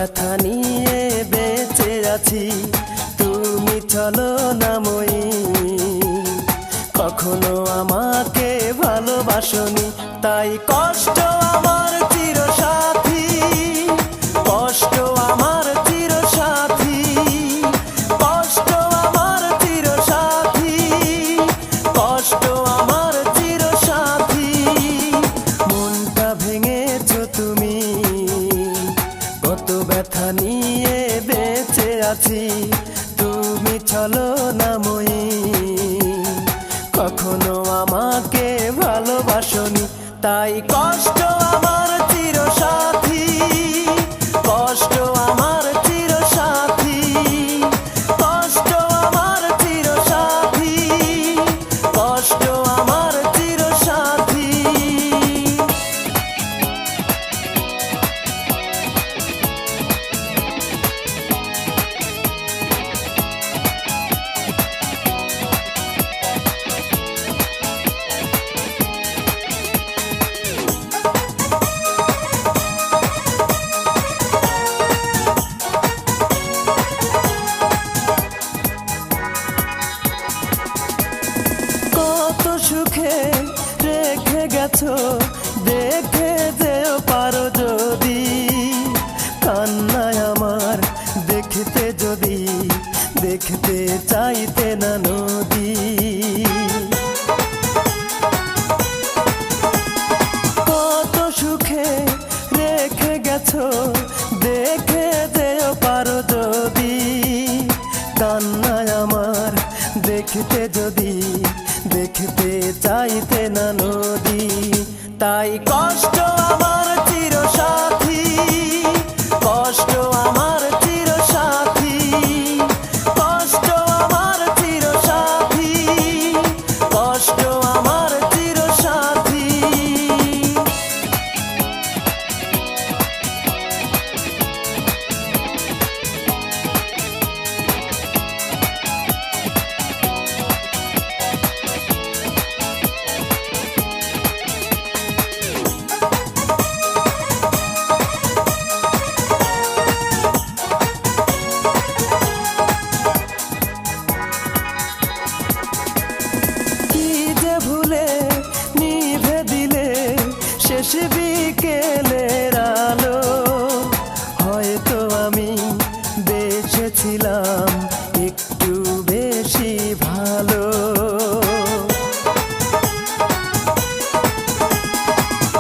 ব্যথা নিয়ে বেঁচে আছি, তুমি চলো না মই। কখনো আমাকে ভালোবাসনি, তাই কষ্ট আমার চিরসাথী, কষ্ট আমার চিরসাথী, কষ্ট আমার চিরসাথী, কষ্ট আমার চিরসাথী। মনটা ভেঙেছো তুমি, কত ব্যথা নিয়ে বেঁচে আছি, তুমি চলো না মই। কখনো আমাকে ভালোবাসনি, তাই কষ্ট আমার চিরসাথী, কষ্ট আমার চিরসাথী, কষ্ট আমার চিরসাথী, কষ্ট আমার চিরসাথী। সুখে রেখে গেছো, দেখে যেও পারো যদি, কান্নায় আমার দেখতে যদি, দেখতে চাইতে না নদী। কত সুখে রেখে গেছো, দেখে যেও পারো যদি, কান্নায় আমার দেখতে যদি, দেখতে চাইতে না নদী। তাই কষ্ট আমার চিরসাথী, কষ্ট আমার চিরসাথী, কষ্ট আমার চিরসাথী, কষ্ট আমার চিরসাথী। শেষ বিকেলের আলো, হয়তো আমি বেঁচেছিলাম একটু বেশি ভালো।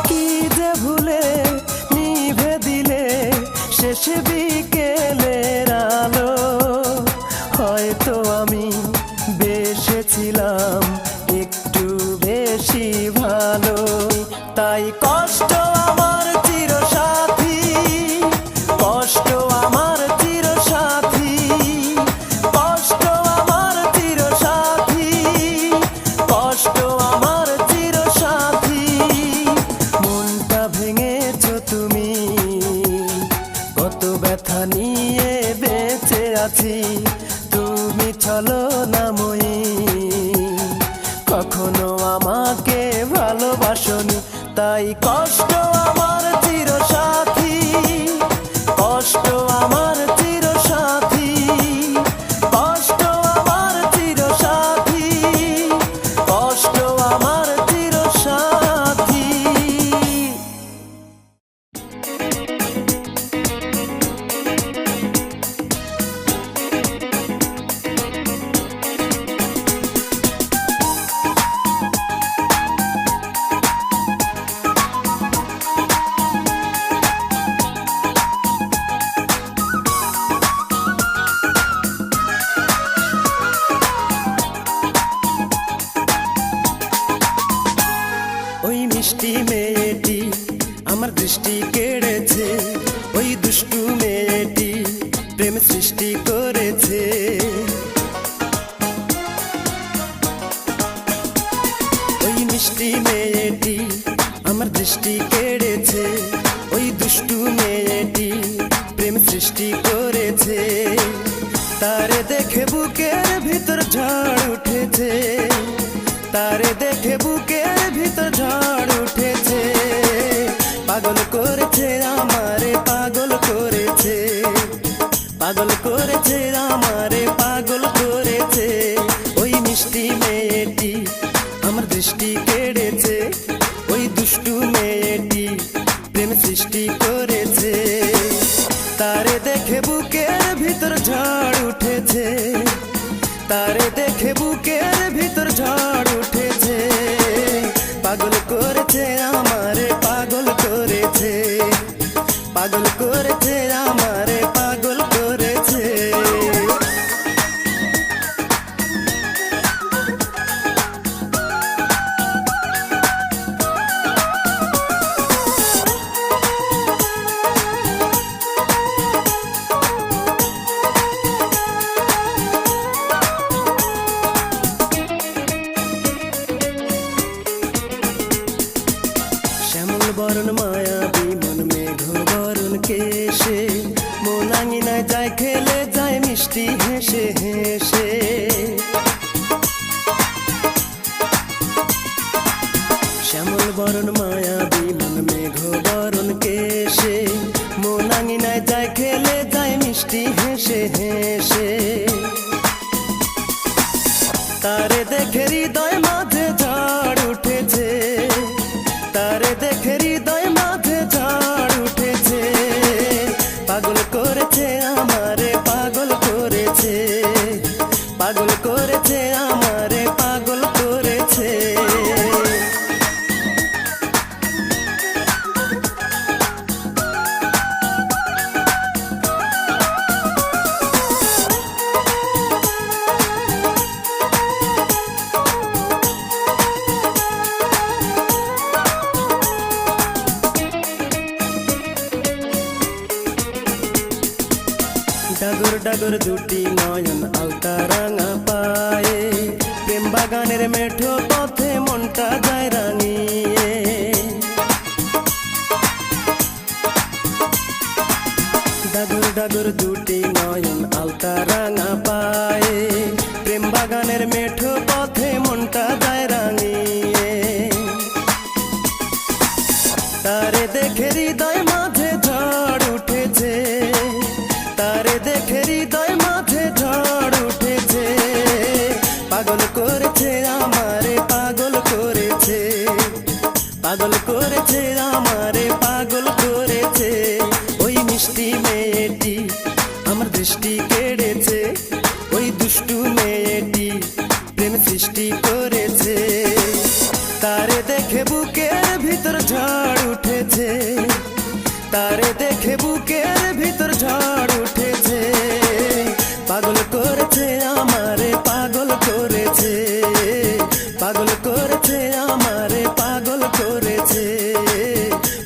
কি যে ভুলে নিভে দিলে শেষ বিকেলের আলো, হয়তো আমি বেঁচেছিলাম একটু বেশি ভালো। তাই কষ্ট আমার চিরসাথী, কষ্ট আমার চিরসাথী, কষ্ট আমার চিরসাথী, কষ্ট আমার চিরসাথী। মনটা ভেঙেছো তুমি, কত ব্যথা নিয়ে বেঁচে আছি, তুমি চলো না মই। কখনো আমাকে ভালোবাসনি, তাই কষ্ট আমার চিরসাথী, কষ্ট আমার চিরসাথী, কষ্ট আমার চিরসাথী, কষ্ট আমার চিরসাথী। ওই মিষ্টি মেয়েটি আমার দৃষ্টি কেড়েছে, ওই দুষ্টু মেয়েটি প্রেম সৃষ্টি করেছে। ওই মিষ্টি মেয়েটি আমার দৃষ্টি কেড়েছে, ওই দুষ্টু মেয়েটি প্রেম সৃষ্টি করেছে। তারে দেখে বুকের ভিতর ঝড় উঠেছে, তারে দেখে বুকের ভিতর ঝড় উঠেছে। পাগল করেছে আমারে, পাগল করেছে। করেছে। তারে দেখে বুকের ভিতর ঝড় উঠেছে, তারে দেখে বুকের ভিতর ঝড় উঠেছে। পাগল করেছে আমারে, পাগল করেছে, পাগল করেছে আমারে, পাগল করেছে। শ্যামল বরণ মায়াবী মন মেঘ বরণ কেশে, মন আঙিনায় যায় খেলে যায় মিষ্টি হেসে হেসে। শ্যামল বরণ মায়াবী মন মেঘ বরণ কেশে, মন আঙিনায় যায় খেলে যায় মিষ্টি হেসে হেসে। তারে দেখে হৃদয় মাঝে ঝড় উঠেছে, তারে দেখে হৃদয় মাঝে ঝড় উঠেছে। পাগল করেছে আমারে, পাগল করেছে, পাগল করেছে আমারে, পাগল করেছে। ডাগর ডাগর দুটি নয়ন আলতা রাঙা পায়ে, প্রেম বাগানের মেঠো পথে মনটা যায় রাঙিয়ে। ডাগর ডাগর দুটি নয়ন আলতা রাঙা পায়ে, প্রেম বাগানের মেঠো পথে মনটা যায় রাঙিয়ে। তারে দেখে হৃদয় মাঝে ঝড় উঠেছে, তারে দেখে হৃদয় মাঝে ঝড় উঠেছে। পাগল করেছে আমারে, পাগল করেছে, পাগল করেছে আমারে, পাগল করেছে। ওই মিষ্টি মেয়েটি আমার দৃষ্টি কেড়েছে, ওই দুষ্টু মেয়েটি প্রেম সৃষ্টি করেছে। তারে দেখে বুকের ভিতর ঝড় উঠেছে, তারে দেখে বুকের ভিতর ঝড় উঠেছে। পাগল করেছে আমারে, পাগল করেছে, পাগল করেছে আমারে, পাগল করেছে,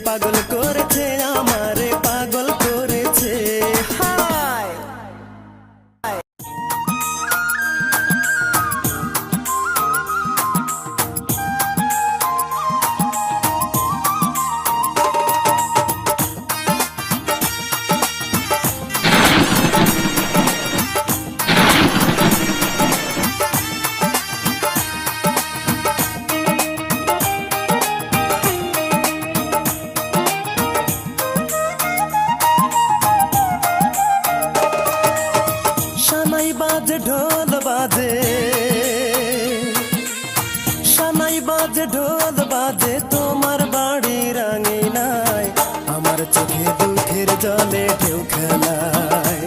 পাগল করেছে আমারে, পাগল করেছে। হায় সানাই বাজে ঢোল বাজে, সানাই বাজে ঢোল বাজে তোমার বাড়ির আঙিনায়। আমার চোখে দুঃখের জলে ঢেউ খেলায়,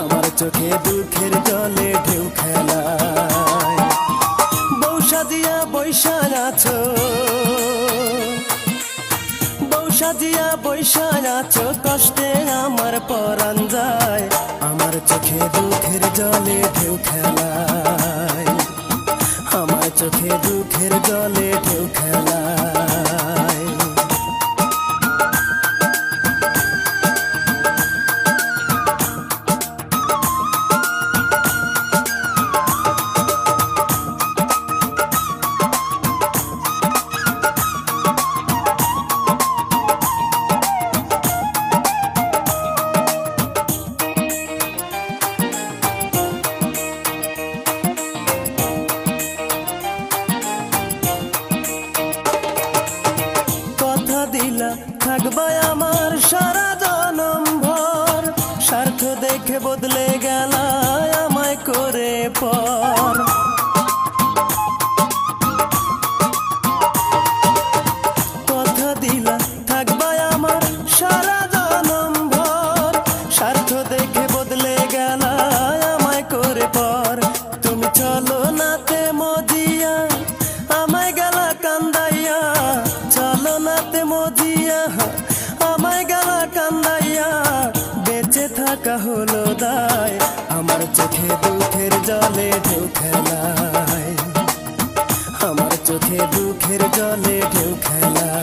আমার চোখে দুঃখের জলে ঢেউ খেলায়। বউ সাজিয়া বৈশা আছো, বউ সাজিয়া বৈশা আছো, কষ্টে আমার পরাণ যায়। আমার চোখে দুঃখের জলে ঢেউ খেলায়, আমার চোখে দুঃখের জলে ঢেউ খেলায়। থাকবে আমার সারা জনম ভর, স্বার্থ দেখে বদলে গেল আমায় করে পর। কথা দিলা থাকবে আমার হলো দায়, আমার চোখে দুঃখের জলে ঢেউ খেলায়, আমার চোখে দুঃখের জলে ঢেউ খেলায়।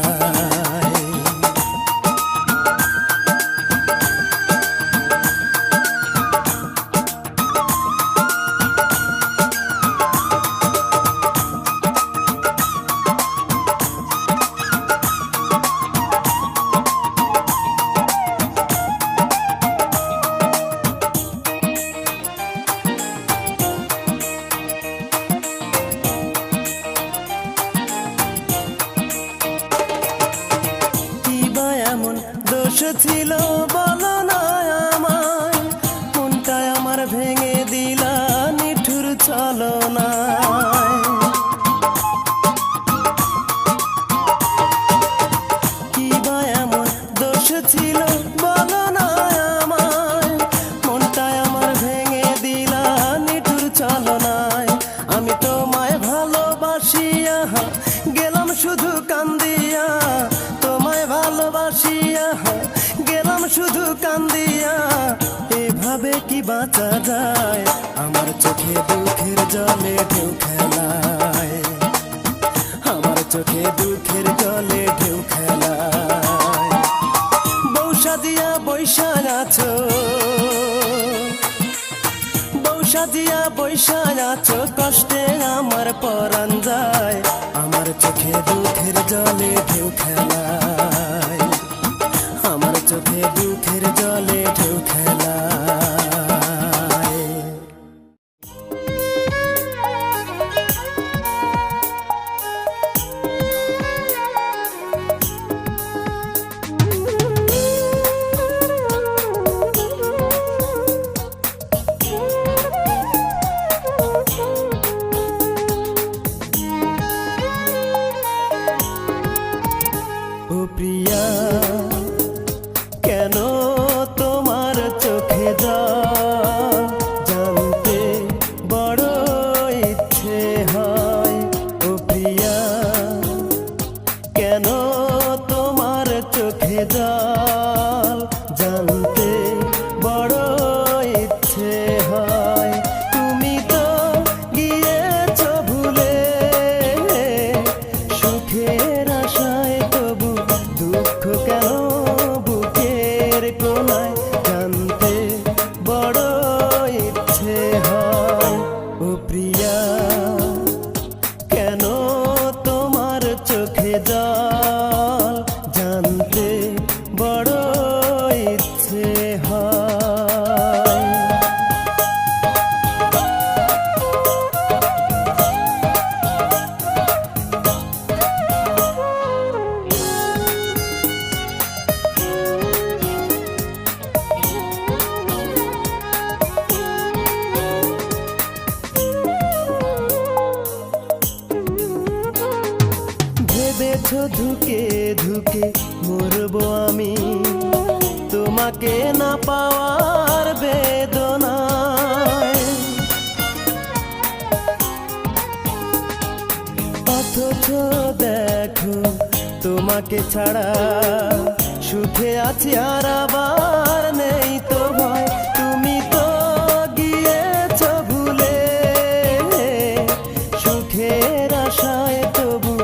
দোষ ছিল বলো না আমায়, মনটায় আমার ভেঙে দিলা নিঠুর ছলনায়। কি বা এমন দোষ ছিল বলো না আমায়, মনটায় আমার ভেঙে দিলা নিঠুর ছলনায়। আমি তোমায় ভালোবাসিয়া গেলাম শুধু কান্দিয়া, তোমায় ভালোবাসিয়া গেলাম শুধু কান্দিয়া। এভাবে কি বাঁচা যায়, আমার চোখে দুঃখের জলে ঢেউ খেলায়, আমার চোখে দুঃখের জলে ঢেউ খেলায়। বউ সাজিয়া বৈশা আছো, বউ সাজিয়া বৈশা আছো, কষ্টে আমার পরাণ যায়, আমার চোখে দুঃখের জলে ঢেউ খেলায়, আমার চোখে দুঃখের জলে ঢেউ খেলায়। ও প্রিয়া, কেন তোমার চোখে জল, জানতে বড় ইচ্ছে হয়। ও প্রিয়া, কেন তোমার চোখে জল, জানতে বড় ইচ্ছে হয়। তুমি তো গিয়েছো ভুলে সুখের আশায়, তবু দুঃখ কেন বুকের কোনায়, জানতে বড় ইচ্ছে হয়। ও প্রিয়া, কেন তোমার চোখে জল, জানতে বড় ইচ্ছে হয়। ভেবেছো ধুকে ধুকে মরবো আমি, তোমাকে না পাওয়ার বেদনায়। অথচ দেখো তোমাকে ছাড়া সুখে আছি, আর আবার নেই তো ভয়। তুমি তো গিয়েছো ভুলে সুখের আশায়, তবু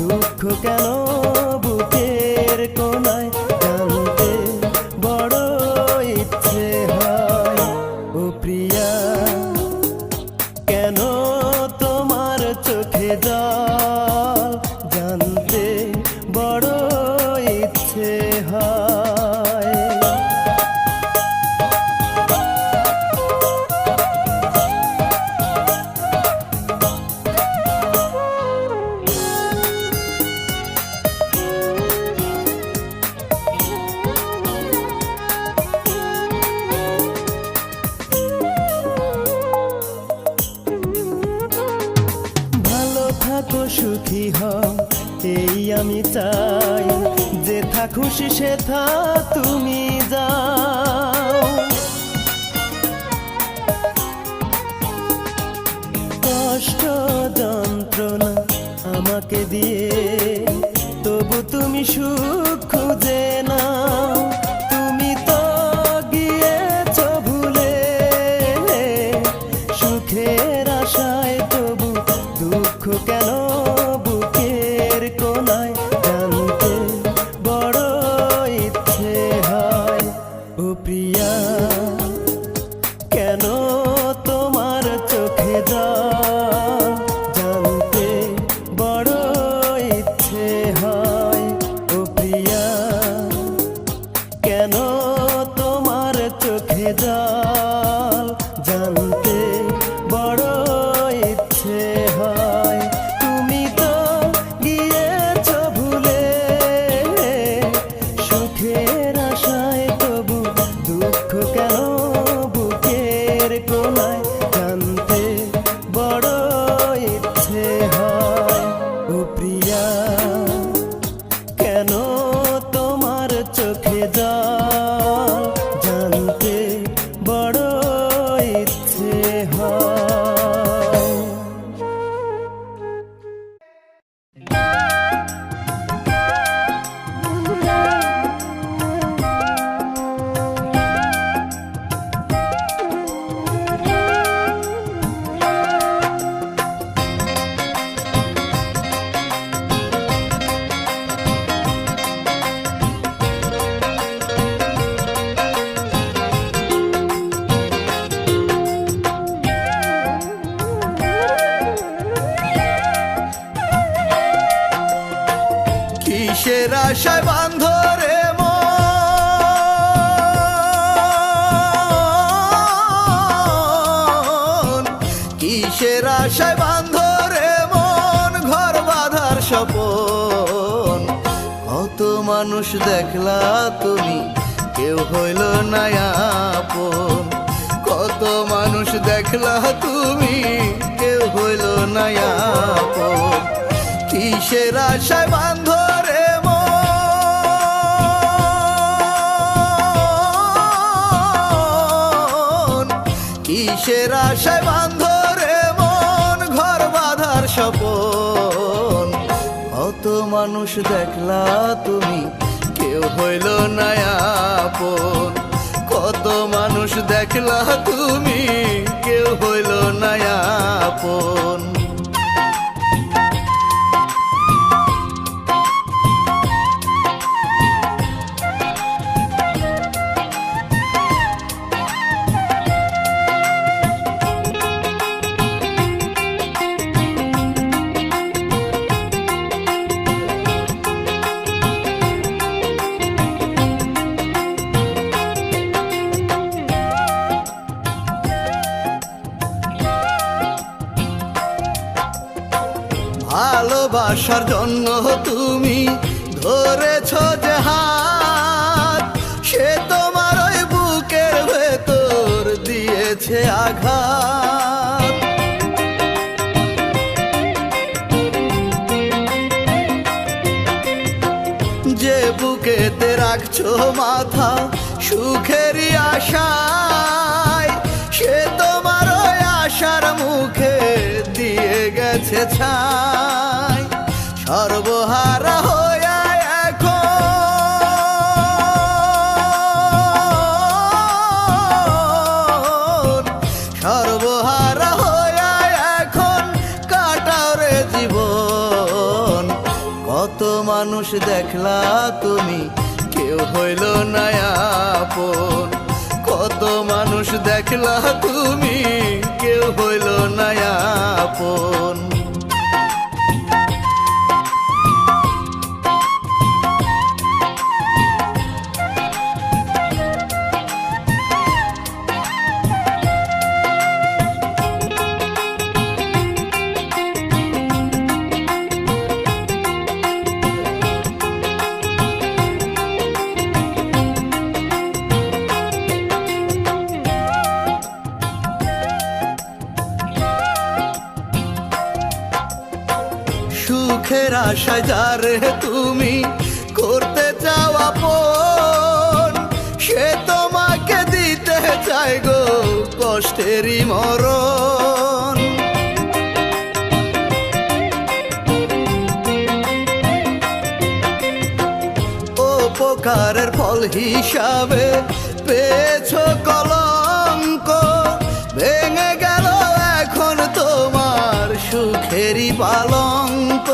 দুঃখ কেন বুকের কোনায়, জানতে বড় ইচ্ছে হয়। ও প্রিয়া, কেন তোমার চোখে জল, জানতে বড় ইচ্ছে হয়। থাকো সুখী হও এই আমি চাই, যেথা খুশি সেথা তুমি যাও। কষ্ট যন্ত্রণা আমাকে দিয়ে, তবু তুমি সুখ খুঁজে নাও। তুমি তো গিয়েছো কেন তোমার চোখে জল জানতে বড় ইচ্ছে হয়। তুমি তো গিয়েছ ভুলে সুখের আশায়, তবু দুঃখ কেন বুকের কোনায় জানতে বড় ইচ্ছে হয়। ও প্রিয়া, কেন তোমার চোখে জল জানতে বড় ইচ্ছে হয়। কিসের আশায় বাঁধ রে মন, কিসের আশায় বাঁধ রে মন ঘর বাঁধার স্বপন। কত মানুষ দেখলা তুমি, কেউ হইল না আপন। কত মানুষ দেখলা তুমি, কেউ হইল না আপন। কিসের আশায় বাঁধ রে মন, কিসের আশায় বাঁধ রে মন ঘর বাঁধার স্বপন। কত মানুষ দেখলা তুমি, কেউ হইল না আপন। কত মানুষ দেখলা তুমি, কেউ হইল না আপন। ভালোবাসার জন্য তুমি ধরেছ যে হাত, সে তোমার ওই বুকের ভেতর দিয়েছে আঘাত। যে বুকেতে রাখছো মাথা সুখেরই আশায়, সে তোমার ওই আশার মুখে দিয়ে গেছে ছাই। সর্বহারা হইয়া এখন, সর্বহারা হইয়া এখন কাটাও রে জীবন। কত মানুষ দেখলা তুমি, কেউ হইল না আপন। কত মানুষ দেখলা তুমি, কেউ হইল না আপন। সুখের আশায় যারে তুমি করতে চাও আপন, সে তোমাকে দিতে চায় গো কষ্টেরই মরণ। উপকারের ফল হিসাবে পেয়েছো কলঙ্ক, ভেঙে গেল এখন তোমার সুখেরই পালঙ্ক।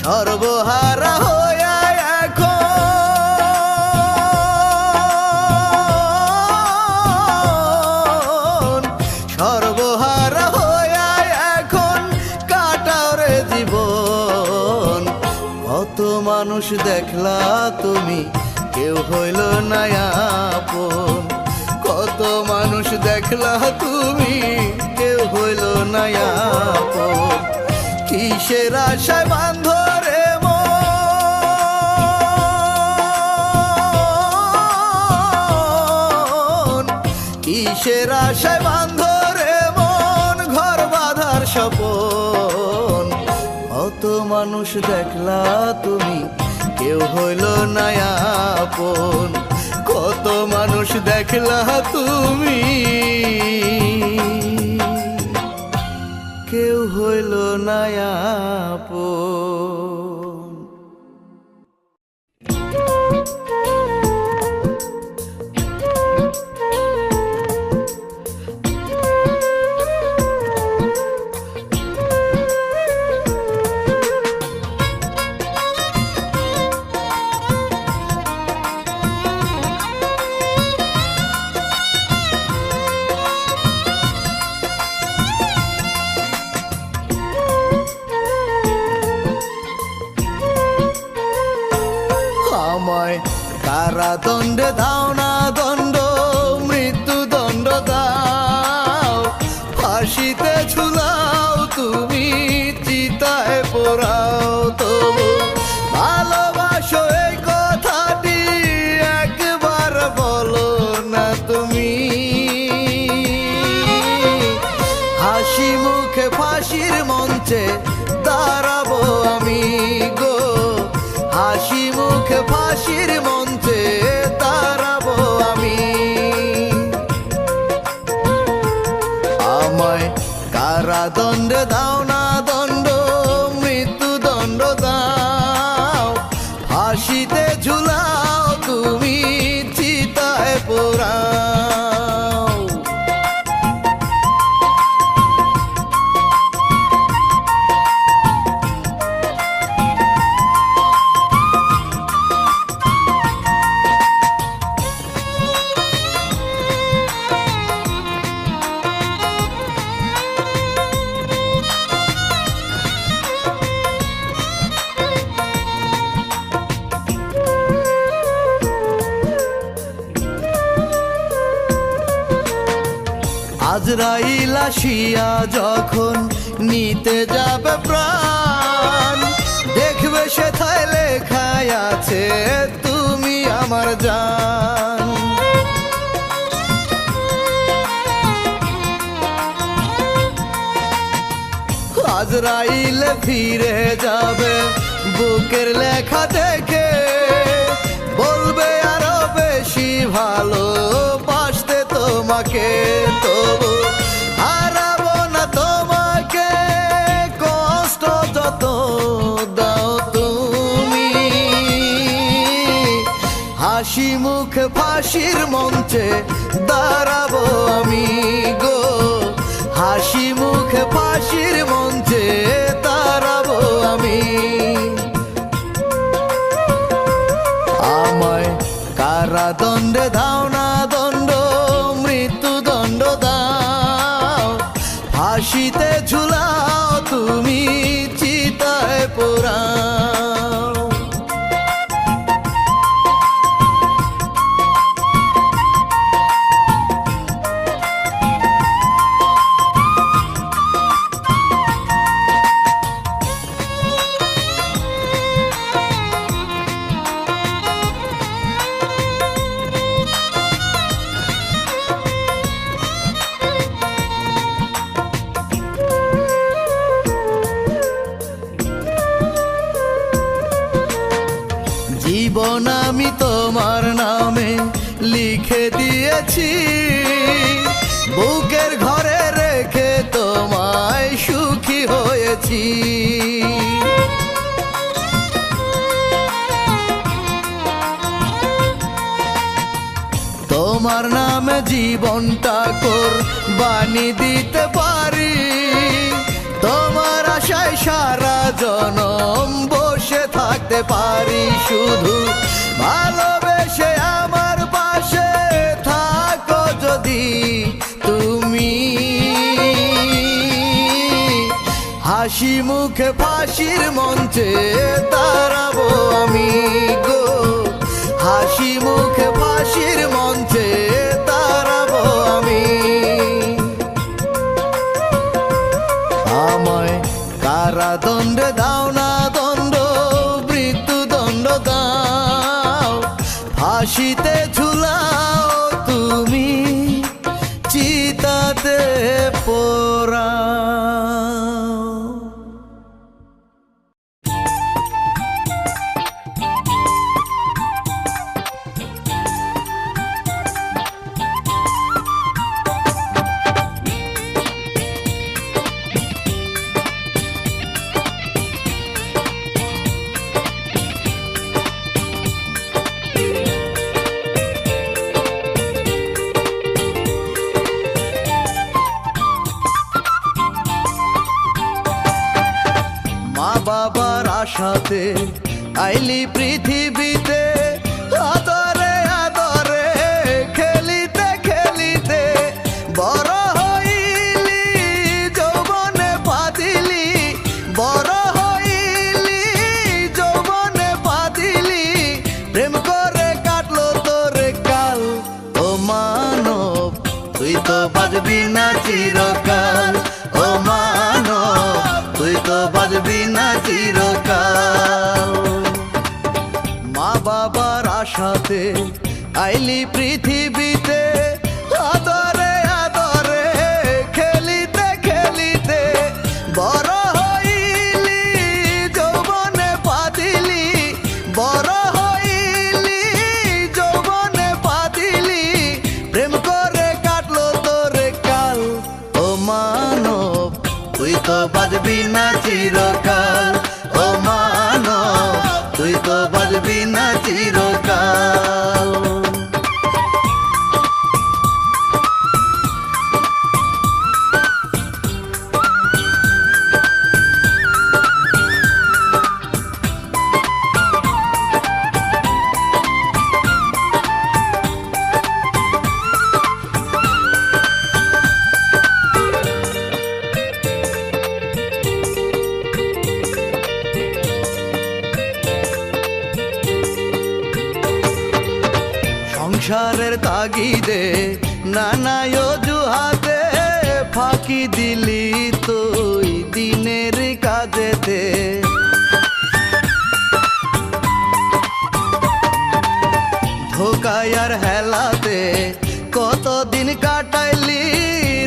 সর্বহারা হইয়া এখন, সর্বহারা হইয়া এখন কাটাও রে জীবন। কত মানুষ দেখলা তুমি, কেউ হইল না আপন। কত মানুষ দেখলা তুমি, কেউ হইল না আপন। কিসের আশায় বান্ধ রে মন, কিসের আশায় বান্ধ রে মন, ঘর বাঁধার স্বপন। কত মানুষ দেখলা তুমি, কেউ হইল না আপন। কত মানুষ দেখলা তুমি, কেউ হইল না আপন। আমায় কারাদণ্ডে দাও না দণ্ড, মৃত্যুদণ্ড দাও। ফাঁসিতে ঝুলাও তুমি, চিতায় পোড়াও, তবু ভালোবাসো এই কথাটি একবার বলো না তুমি। হাসি মুখে ফাঁসির মঞ্চে দাঁড়াবো আমি গো, হাসি মুখে ফাঁসির মঞ্চে দাঁড়াবো আমি। আমায় কারাদণ্ডে দাও না দণ্ড, মৃত্যুদণ্ড দাও। ফাঁসিতে ঝুলাও তুমি, চিতায় পোড়াও। আজরাইল আসিয়া যখন নিতে যাবে প্রাণ, দেখবে সেথায় লেখায় আছে তুমি আমার জান। আজরাইল ফিরে যাবে বুকের লেখা দেখে, বলবে আরো বেশি ভালোবাসতে তোমাকে, তবু হারাবো না তোমাকে। কষ্ট যত দাও তুমি, হাসি মুখে ফাঁসির মঞ্চে দাঁড়াবো আমি গো, হাসি মুখে ফাঁসির মঞ্চে দাঁড়াবো আমি। আমায় কারাদণ্ডে দাও না দণ্ড, মৃত্যুদণ্ড দাও। ফাঁসিতে ঝুলাও তুমি, চিতায় পোড়াও। জীবন আমি তোমার নামে লিখে দিয়েছি, বুকের ঘরে রেখে তোমায় সুখী হয়েছি। তোমার নামে জীবনটা কোরবানি দিতে পারি, তোমার আশায় সারা জনম বসে থাকতে পারি। শুধু ভালোবেসে আমার পাশে থাকো যদি তুমি, হাসি মুখে ফাঁসির মঞ্চে দাঁড়াবো আমি গো, হাসি মুখে ফাঁসির মঞ্চে দাঁড়াবো আমি। আমায় কারাদণ্ডে দাও না দণ্ড, মৃত্যুদণ্ড দাও, ফাঁসিতে ঝুলাও তুমি, চিতাতে পোড়াও। মা বাবার আশাতে আইলি পৃথিবীতে, আদরে আদরে খেলিতে খেলিতে বড় হইলি, যৌবনে পাদিলি, বড় হইলি, যৌবনে পাদিলি, প্রেম করে কাটলো তোরে কাল। ও মানব তুই তো বাজবি না চিরকাল, ও মানব তুই তো বাজবি না চিরকাল। মা বাবার আশাতে আইলি পৃথিবীতে, আদরে আদরে খেলিতে খেলিতে বড় হইলি, যৌবনে পাদিলি, বড় হইলি, যৌবনে পাদিলি, প্রেম করে কাটলো তোরে কাল। ও মানব তুই তো বাজবি না চিরকাল, ও মানব তুই তো বাজবি না চিরকাল। সংসারের তাগিদে নানা অজুহাতে ফাঁকি দিলি তুই দিনের কাজেতে। ধোকায় আর হেলাতে কতদিন কাটাইলি,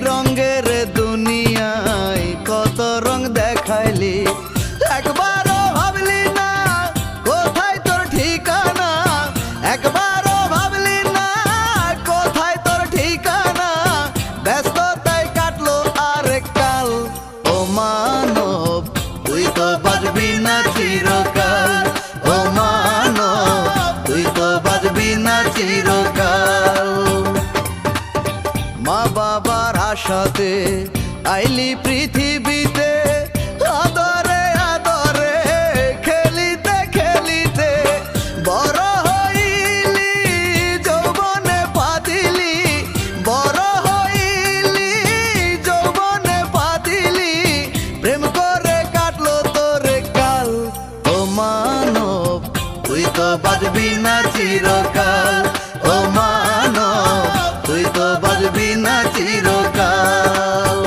রঙের দুনিয়ায় কত রং দেখাইলি, একবারও ভাবলি না কোথায় তোর ঠিকানা, একবারও ভাবলি না কোথায় তোর ঠিকানা, ব্যস্ততায় কাটলো আর কাল। ও মানব তুই তো বাজবি না চিরকাল, ও মানব তুই তো বাজবি না চিরকাল। মা বাবার আশাতে আইলি পৃথিবীতে, আদরে আদরে খেলিতে খেলিতে বড় হইলি, যৌবনে পাদিলি, বড় হইলি, যৌবনে পাদিলি, প্রেম করে কাটলো তোরে কাল। ও মানব তুই তো বাজবি না চিরকাল, ও মানব তুই তো বাজবি না চিরকাল।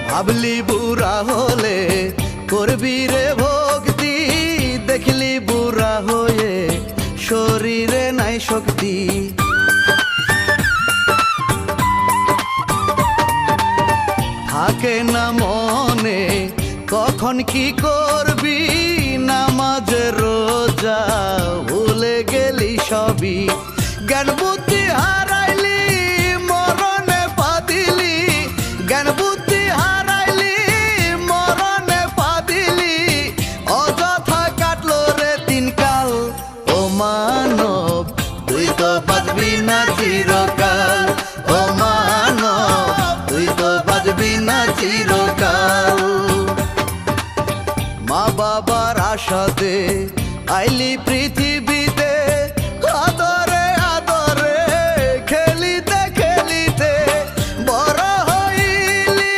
ভাবলি বুড়া হলে করবি রে ভক্তি, দেখলি বুড়া হয়ে শরীরে নাই শক্তি। থাকে না মনে কখন কি করবি, নামাজ রোজা ভুলে গেলি সবই, জ্ঞান বুদ্ধি হারাইলি, মরণে পাদিলি, জ্ঞান বুদ্ধি হারাইলি, মরণে পাদিলি, অযথা কাটলো রে দিনকাল। ও মানব তুই তো আশাতে আইলি পৃথিবীতে, আদরে আদরে খেলিতে খেলিতে বড় হইলি,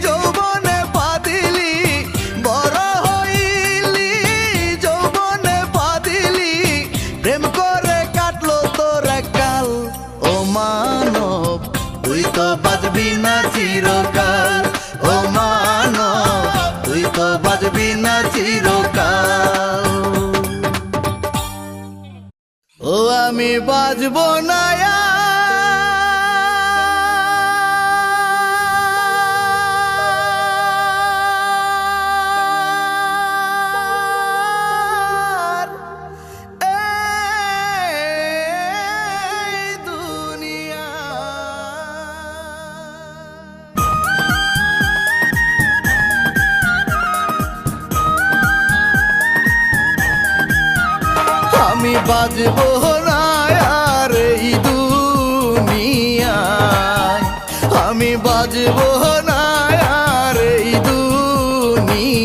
যৌবনে পা দিলি, বড় হইলি, যৌবনে পা দিলি, প্রেম করে কাটলো তোর কাল। ও মানব তুই তো বাজবি না চিরকাল, ও মানব তুই তো বাজবি না চিরকাল। ও আমি বাজবো না আর এই দুনিয়া। আমি বাজবো না আর এই দুনিয়ায়, আমি বাজবো না আর এই দুনিয়ায়,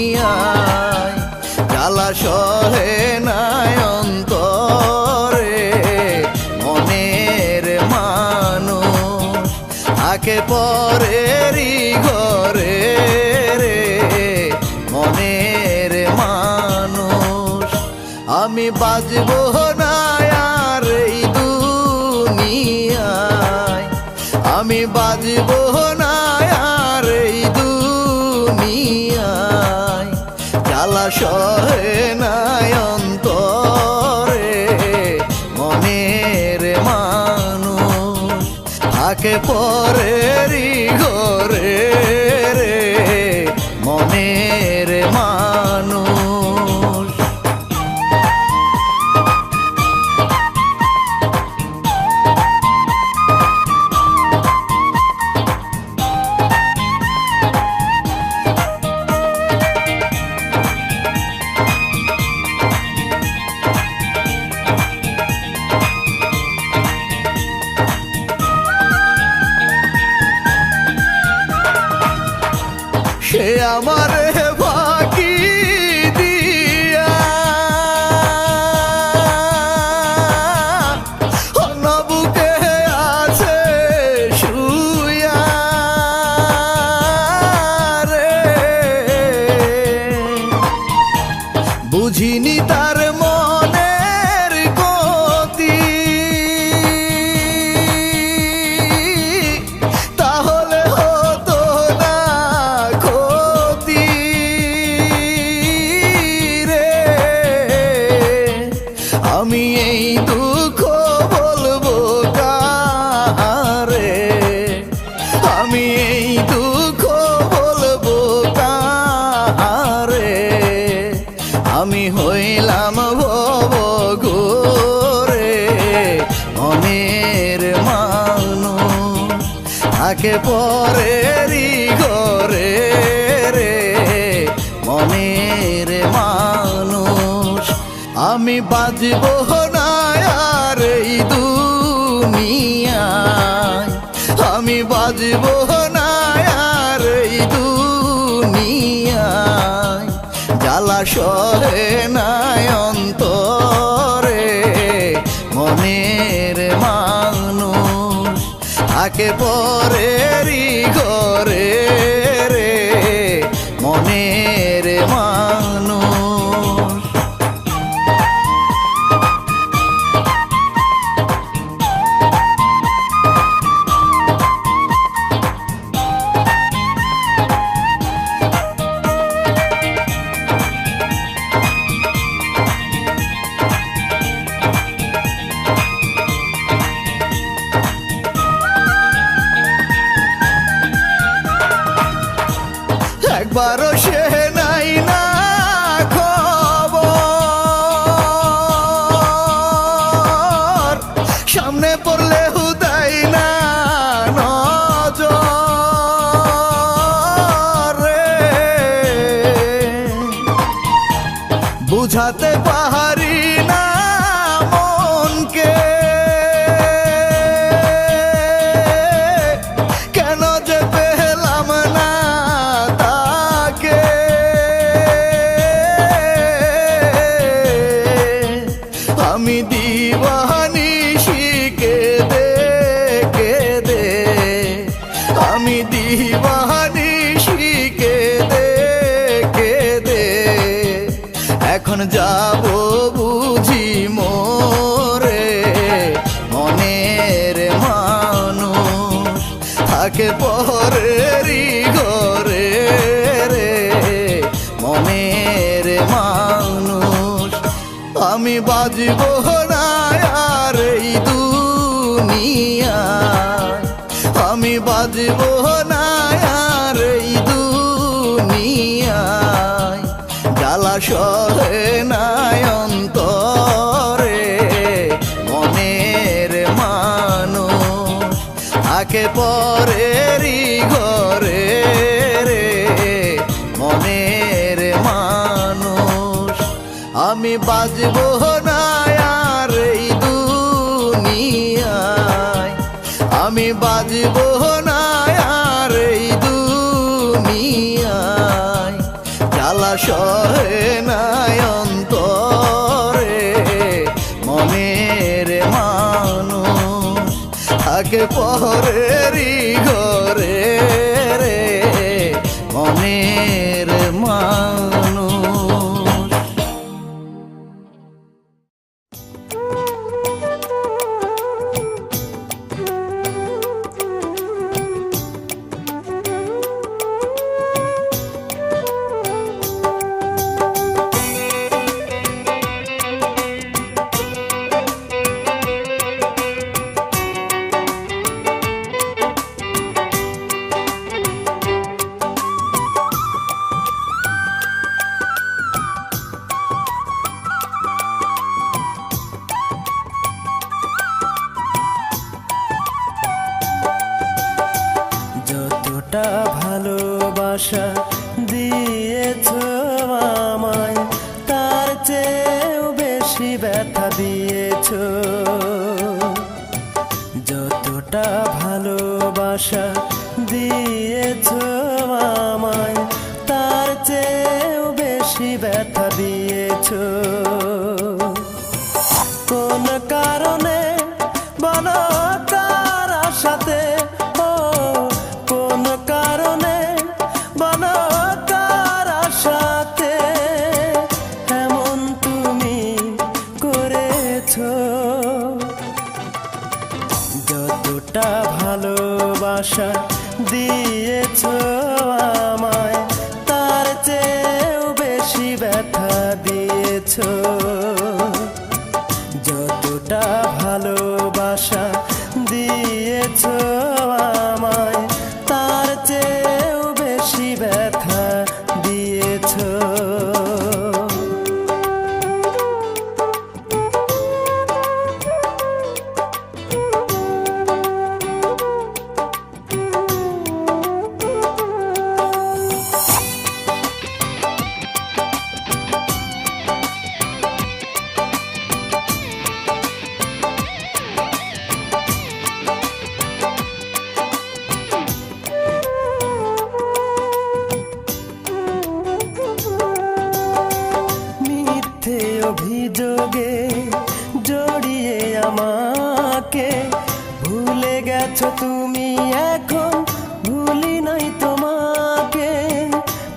জ্বালা সহে নাই অন্তরে মনের মানুষ থাকে পরেরই ঘরে রে মনের মানুষ। আমি বাজবো না আর এই দুনিয়ায়, আমি বাজবো না আর এই দুনিয়ায়, জ্বালা সহে নাই অন্তরে মনের মানুষ থাকে পরেরই ঘরে রে মনের মানুষ। সে আমারে ফাঁকি দিয়া অন্য বুকে আছে শুইয়া রে, বুঝিনি তার মনের গতি, তাহলে হতো না ক্ষতি রে। আমি এই দুঃখ বলবো কারে, আমি এই দুঃখ বলবো কারে, আমি হইলাম ভব গোরে মনের মানুষ থাকে পরেরই ঘরে রে মনের মানুষ। আমি বাজবো না আর এই দুনিয়ায়, আমি বাজবো না আর এই দুনিয়ায়, জ্বালা সহে নাই অন্তরে মনের মানুষ থাকে পরেরই ঘরে রে মনের মানুষ। একবারও সে নাই না খবর, সামনে পড়লে হুদাই না নজর রে, বুঝাতে পারি না মনকে কেন যে পেলাম না তাকে থাকে পরেরই ঘরে রে মনের মানুষ। আমি বাজব না আর এই দুনিয়ায়, আমি বাজব না আর এই দুনিয়ায়, জ্বালা সহে নাই অন্তরে মনের মানুষ থাকে পরেরই ঘরে রে মনের মানুষ। আমি বাজব না আর এই দুনিয়ায়, আমি বাজব না আর এই দুনিয়ায়, জ্বালা সহে নাই অন্তরে মনের মানুষ থাকে পরেরই ঘরে রে মনের মানুষ। যতটা ভালোবাসা দিয়েছ আমায়, তার চেয়েও বেশি ব্যথা দিয়েছ। যতটা ভালোবাসা দিয়েছ আমায়, তার চেয়েও বেশি ব্যথা দিয়েছ। কোন কারণে বলো কার আশাতে, ও কোন কারণে বলো কার আশাতে এমন তুমি করেছো। যতটা ভালোবাসা দিয়েছ আমায়, তার চেয়েও বেশি ব্যথা দিয়েছ। যতটা ভালোবাসা দিয়েছ আমায়, তার চেয়েও বেশি ব্যথা দিয়েছ। অভিযোগে জড়িয়ে আমাকে ভুলে গেছো তুমি, এখন ভুলি নাই তোমাকে।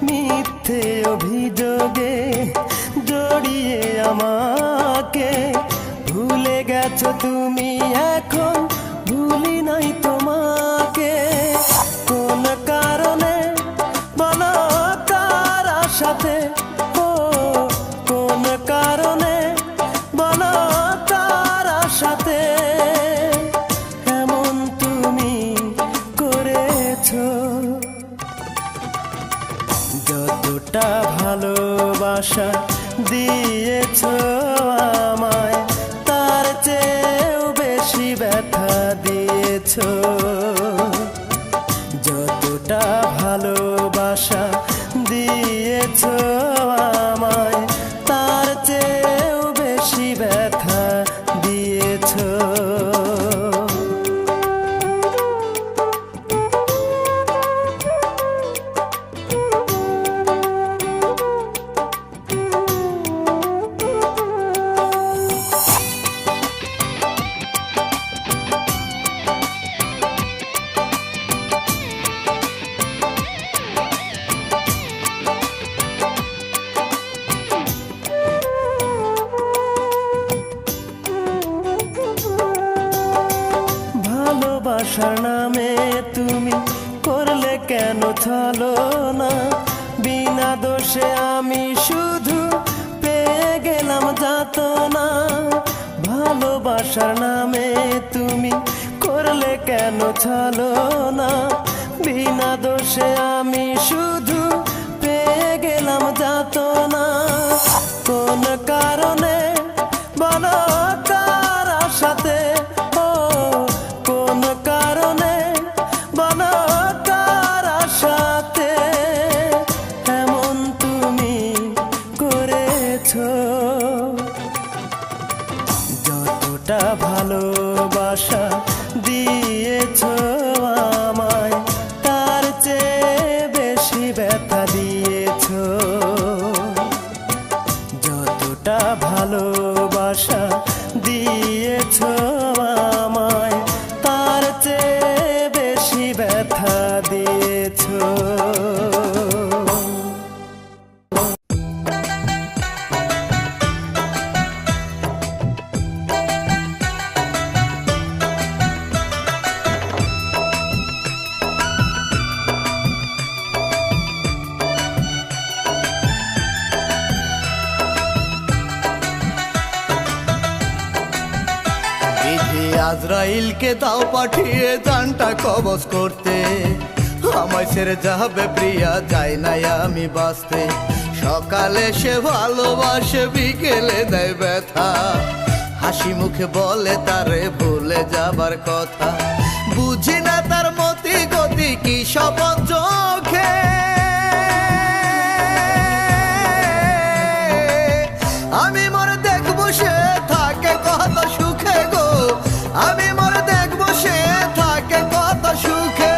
মিথ্যে অভিযোগে জড়িয়ে আমাকে ভুলে গেছো তুমি, এখন ভুলি নাই তোমাকে। কোন কারণে বলো কার আশাতে, কোন কারণে বলো কার আশাতে এমন তুমি করেছো। যতটা ভালোবাসা দিয়েছ আমায়, তার চেয়েও বেশি ব্যথা দিয়েছ। যতটা ভালোবাসা দিয়েছ আমায়, তার চেয়েও বেশি ব্যথা দিয়েছ। ভালোবাসার নামে তুমি করলে কেন ছলনা? বিনা দোষে আমি শুধু পেয়ে গেলাম যাতনা। ভালোবাসার নামে তুমি করলে কেন ছলনা? বিনা দোষে আমি শুধু পেয়ে গেলাম যাতনা। কোন কারণে বলো কার সাথে, ও কোন কারণে বলো কার সাথে এমন তুমি করেছো? যতটা ভালোবাসা দিয়েছো আমায়, তার চেয়ে বেশি ব্যথা দিয়েছো। যতটা ভালোবাসা দিয়েছো আমায়, তার চেয়ে বেশি ব্যথা দিয়েছো। আজরাইলকে দাও পাঠিয়ে জানটা কবজ করতে, আমায় ছেড়ে যাবে প্রিয়া, যাই নাই আমি বাঁচতে। সকালে সে ভালোবাসে, বিকেলে দেয় ব্যথা, হাসি মুখে বলে তারে ভুলে যাবার কথা। বুঝি না তার মতি গতি কি স্বপন চোখে, আমি মরে দেখবো সে থাকে কত সুখে গো, আমি মরে দেখবো সে থাকে কত সুখে।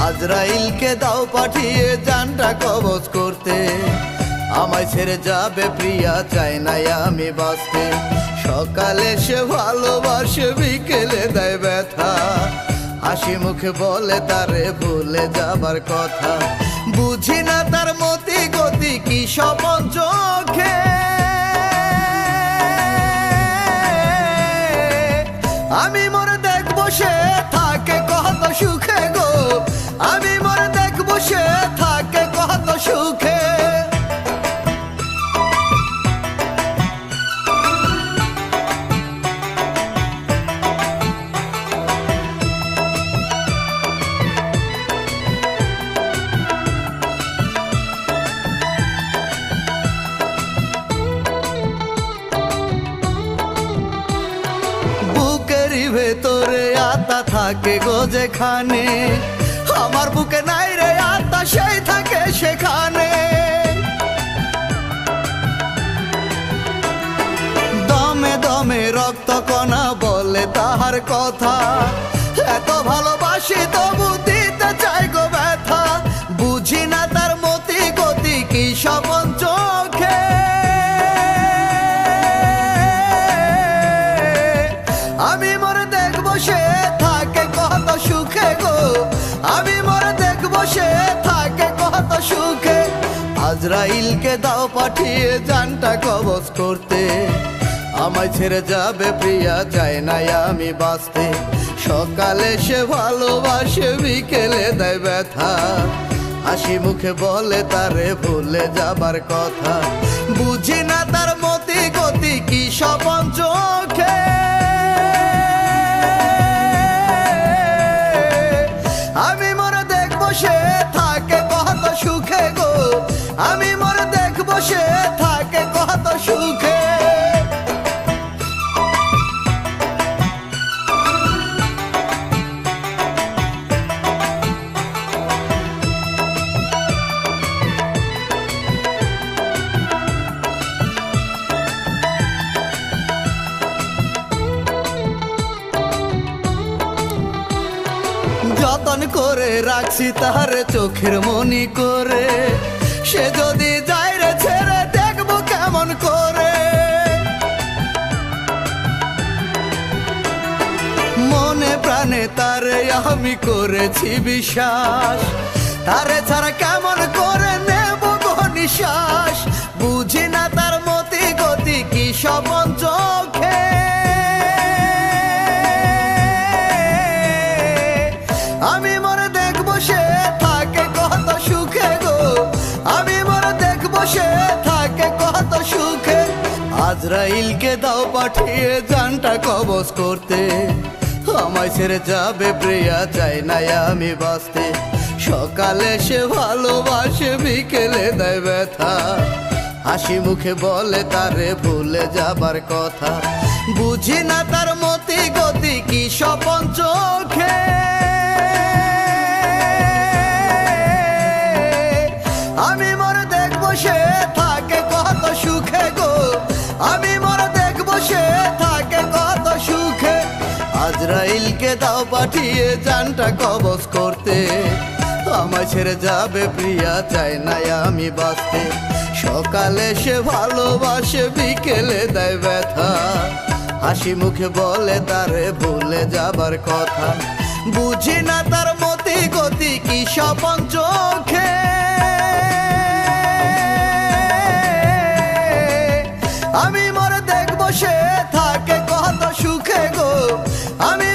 আজরাইলকে দাও পাঠিয়ে জানটা কবজ করতে, আমায় ছেড়ে যাবে প্রিয়া, চাই নাই আমি বাঁচতে। সকালে সে ভালোবাসে, বিকেলে দেয় ব্যথা, হাসি মুখে বলে তারে ভুলে যাবার কথা। বুঝি না তার মতি গতি কি স্বপন চোখে, আমি মরে দেখবো সে থাকে কত সুখে গো, আমি মরে দেখবো সে থাকে কত সুখে। ভেতরে আত্মা থাকে গো যেখানে, আমার বুকে নাই রে আত্মা, সেই থাকে সেখানে। দমে দমে রক্ত কণা বলে তাহার কথা, এত ভালোবাসি তবু দিতে চাই গো ব্যথা। বুঝি না তার মতি গতি কি স্বপন চোখে, আমি মরে দেখবো সে থাকে কত সুখে গো, আমি মরে দেখবো সে থাকে কত সুখে। আজরাইলকে দাও পাঠিয়ে জানটা কবজ করতে, আমায় ছেড়ে যাবে প্রিয়া, চাই নাই আমি বাঁচতে। সকালে সে ভালোবাসে, বিকেলে দেয় ব্যথা, হাসি মুখে বলে তারে ভুলে যাবার কথা। বুঝি না তার মতি গতি কি স্বপন চোখে, আমি মরে দেখবো সে থাকে কত সুখে গো, আমি মরে দেখবো সে থাকে কত সুখে। যতন করে রাখছি তারে চোখের মনি করে, সে যদি যায় রে ছেড়ে দেখবো কেমন করে। মনে প্রাণে তারে আমি করেছি বিশ্বাস, তারে ছাড়া কেমন করে নেব গো নিঃশ্বাস। বুঝি না তার মতি গতি কি স্বপন চোখে, আজরাইলকে দাও পাঠিয়ে জানটা কবজ করতে, আমায় ছেড়ে যাবে প্রিয়া, চাই না আমি বাঁচতে। সকালে সে ভালোবাসে, বিকেলে দেয় ব্যথা, হাসি মুখে বলে তারে ভুলে যাবার কথা। বুঝি না তার মতি গতি কি স্বপন চোখে, আমি মরে দেখবো সে থাকে কত সুখে গো, আমি মরে দেখবো সে থাকে কত সুখে। আজরাইলকে দাও পাঠিয়ে জানটা কবজ করতে, আমায় ছেড়ে যাবে প্রিয়া, চাই না আমি বাঁচতে। সকালে সে ভালোবাসে, বিকেলে দেয় ব্যথা, হাসি মুখে বলে তারে ভুলে যাবার কথা। বুঝি না তার মতি গতি কি স্বপন চোখে, আমি মরে দেখবো সে থাকে কত সুখে গো, আমি